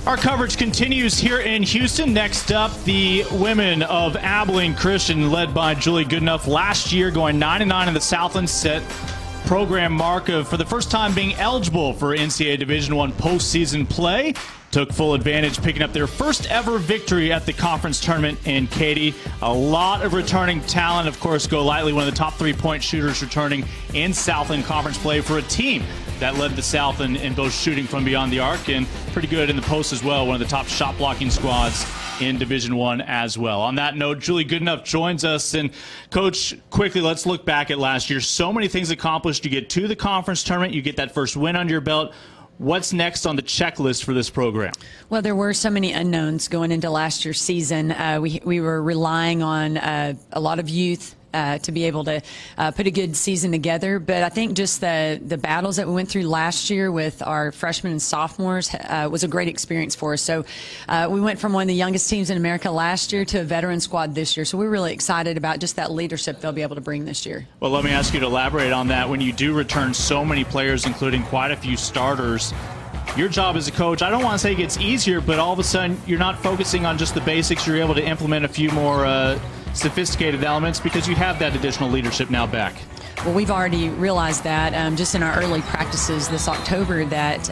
Our coverage continues here in Houston. Next up, the women of Abilene Christian, led by Julie Goodenough, last year going 9-9 in the Southland, set program mark of, for the first time, being eligible for NCAA Division I postseason play. Took full advantage, picking up their first ever victory at the conference tournament in Katy. A lot of returning talent. Of course, Golightly, one of the top three-point shooters returning in Southland conference play for a team that led the South in both shooting from beyond the arc and pretty good in the post as well. One of the top shot blocking squads in Division I as well. On that note, Julie Goodenough joins us. And Coach, quickly, let's look back at last year. So many things accomplished. You get to the conference tournament, you get that first win under your belt. What's next on the checklist for this program? Well, there were so many unknowns going into last year's season. We were relying on a lot of youth to be able to put a good season together. But I think just the battles that we went through last year with our freshmen and sophomores was a great experience for us. So we went from one of the youngest teams in America last year to a veteran squad this year. So we're really excited about just that leadership they'll be able to bring this year. Well, let me ask you to elaborate on that. When you do return so many players, including quite a few starters, your job as a coach, I don't want to say it gets easier, but all of a sudden you're not focusing on just the basics. You're able to implement a few more sophisticated elements because you have that additional leadership now back. Well, we've already realized that just in our early practices this October that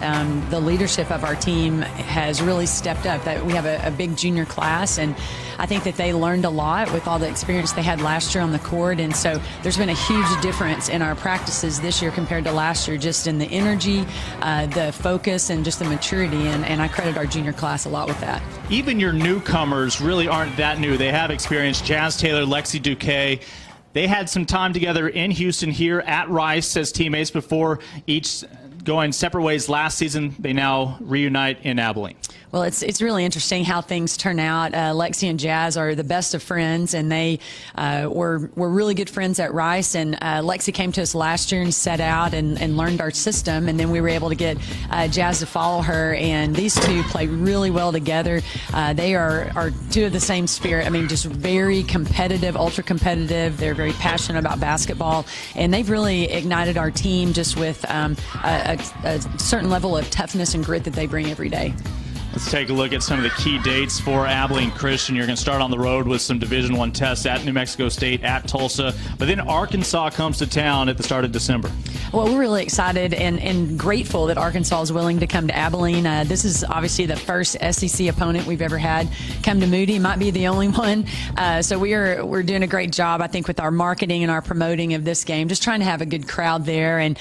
the leadership of our team has really stepped up. That we have a big junior class, and I think that they learned a lot with all the experience they had last year on the court. And so there's been a huge difference in our practices this year compared to last year, just in the energy, the focus, and just the maturity. And I credit our junior class a lot with that. Even your newcomers really aren't that new. They have experience. Jazz Taylor, Lexi Duque. They had some time together in Houston here at Rice as teammates before each going separate ways last season. They now reunite in Abilene. Well, it's really interesting how things turn out. Lexi and Jazz are the best of friends, and they were really good friends at Rice. And Lexi came to us last year and set out and learned our system, and then we were able to get Jazz to follow her. And these two play really well together. They are two of the same spirit. I mean, just very competitive, ultra competitive. They're very passionate about basketball, and they've really ignited our team just with a certain level of toughness and grit that they bring every day. Let's take a look at some of the key dates for Abilene Christian. You're going to start on the road with some Division I tests at New Mexico State, at Tulsa, but then Arkansas comes to town at the start of December. Well, we're really excited and grateful that Arkansas is willing to come to Abilene. This is obviously the first SEC opponent we've ever had come to Moody. Might be the only one. So we're doing a great job, I think, with our marketing and our promoting of this game. Just trying to have a good crowd there, and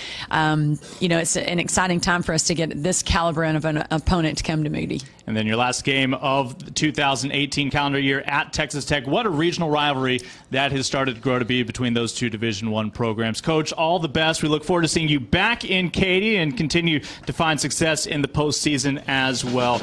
you know, it's an exciting time for us to get this caliber of an opponent to come to Moody. And then your last game of the 2018 calendar year at Texas Tech. What a regional rivalry that has started to grow to be between those two Division I programs. Coach, all the best. We look forward to seeing you back in Katy and continue to find success in the postseason as well.